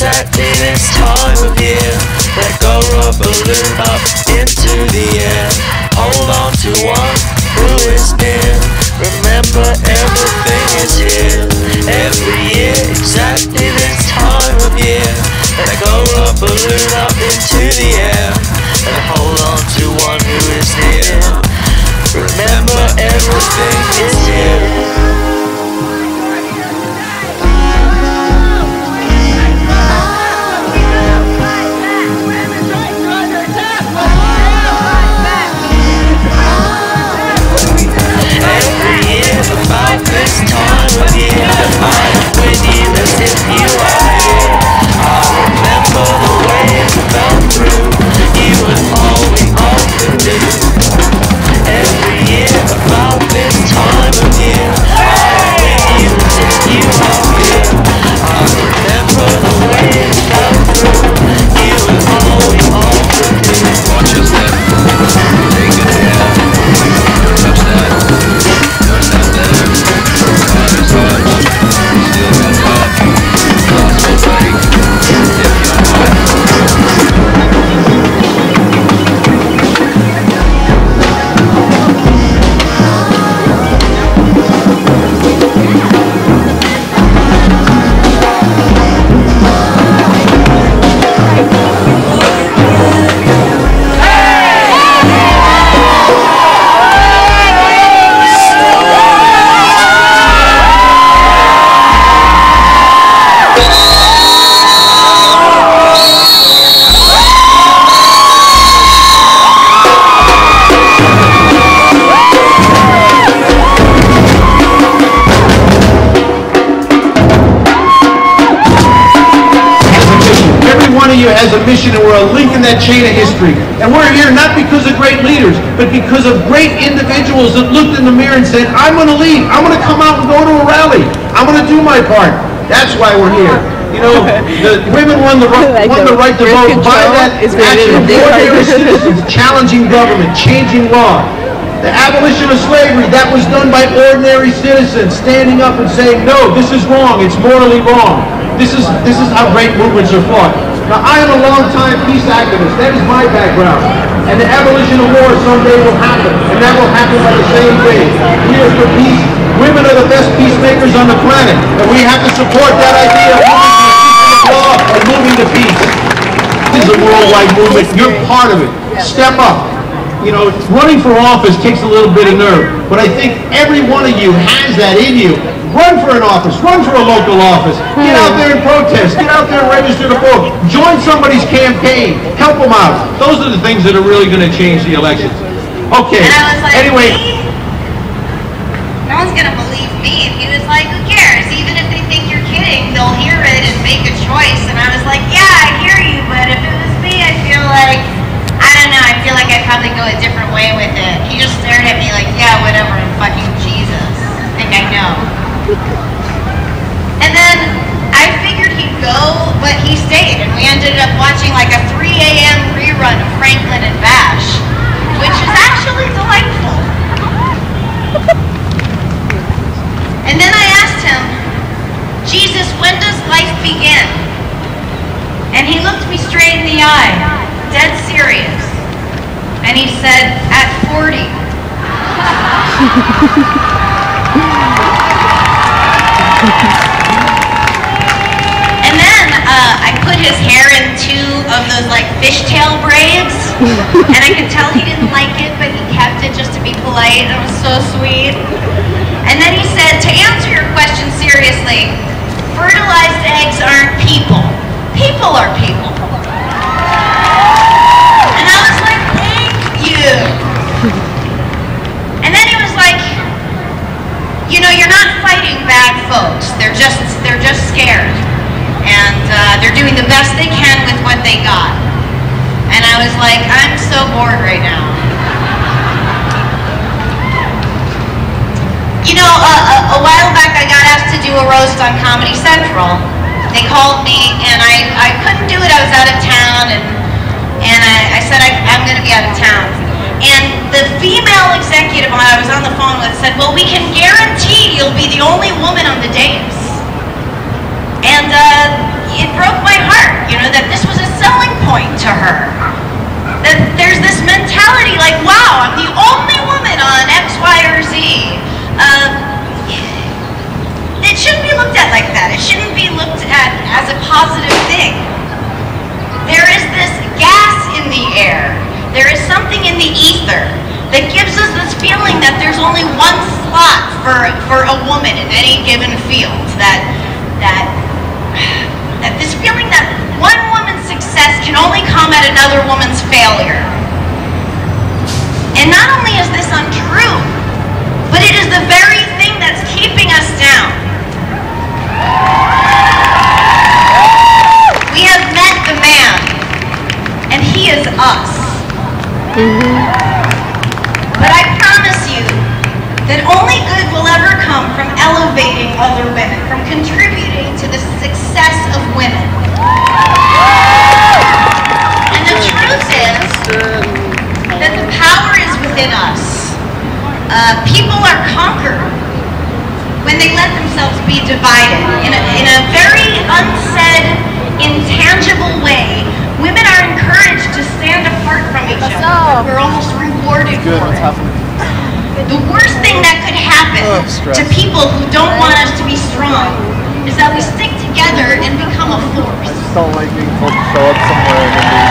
exactly this time of year. Let go of balloon up into the air. Hold on to one who is near. Remember everything is here. Every year, exactly this time of year. Let go of balloon up into the air. And hold on to one who is near. Remember everything is here. About this time of year, I'm with you as if you are here. I remember the way it felt through you and all we all could do. Every year about this time of year, I'm with you as if you are here. I remember the way it felt through you and all we all could do. Watch your step, take it down, touch that. Has a mission, and we're a link in that chain of history. And we're here not because of great leaders, but because of great individuals that looked in the mirror and said, I'm going to lead. I'm going to come out and go to a rally. I'm going to do my part. That's why we're here. You know, the women won the right to vote by that action of ordinary citizens challenging government, changing law. The abolition of slavery, that was done by ordinary citizens standing up and saying, no, this is wrong. It's morally wrong. This is how great movements are fought. Now, I am a long-time peace activist. That is my background. And the abolition of war someday will happen. And that will happen by the same way. We are for peace. Women are the best peacemakers on the planet. And we have to support that idea of moving to law and moving to peace. This is a worldwide movement. You're part of it. Step up. You know, running for office takes a little bit of nerve. But I think every one of you has that in you. Run for an office. Run for a local office. Get out there and protest. Get out there and register to vote. Join somebody's campaign. Help them out. Those are the things that are really going to change the elections. Okay. And I was like, anyway. No one's going to believe me. And he was like, who cares? Even if they think you're kidding, they'll hear it and make a choice. And I was like, yeah, I hear you. But if it was me, I feel like, I don't know, I feel like I'd probably go a different way with it. He just stared at me like, yeah, whatever, I'm fucking Jesus. I think I know. And then I figured he'd go, but he stayed, and we ended up watching like a 3 a.m. rerun of Franklin and Bash, which is actually delightful. And then I asked him, Jesus, when does life begin? And he looked me straight in the eye, dead serious, and he said, at 40. And then I put his hair in 2 of those like fishtail braids, and I could tell he didn't like it, but he kept it just to be polite. It was so sweet. And then he said, to answer your question seriously, fertilized eggs aren't people. People are people. And I was like, thank you. And then he was like, you know, you're not fighting bad folks. They're just scared, and they're doing the best they can with what they got. And I was like, I'm so bored right now. You know, a while back I got asked to do a roast on Comedy Central. They called me, and I couldn't do it. I was out of town, and I said I'm going to be out of town. And the female executive I was on the phone with said, well, we can guarantee you'll be the only woman on the dais. And it broke my heart, you know, that this was a selling point to her. That there's this mentality like, wow, I'm the only woman on X, Y, or Z. It shouldn't be looked at like that. It shouldn't be looked at as a positive thing. There is this gas in the air. There is something in the ether that gives us this feeling that there's only one slot for a woman in any given field. That this feeling that one woman's success can only come at another woman's failure. And not only is this untrue, but it is the very thing that's keeping us down. We have met the man, and he is us. But I promise you that only good will ever come from elevating other women, from contributing to the success of women. And the truth is that the power is within us. People are conquered when they let themselves be divided. In a very unsaid, intangible way, women are encouraged to stand apart from each other. We're almost rewarded for it. The worst thing that could happen to people who don't want us to be strong is that we stick together and become a force. I just don't like being told to show up somewhere and then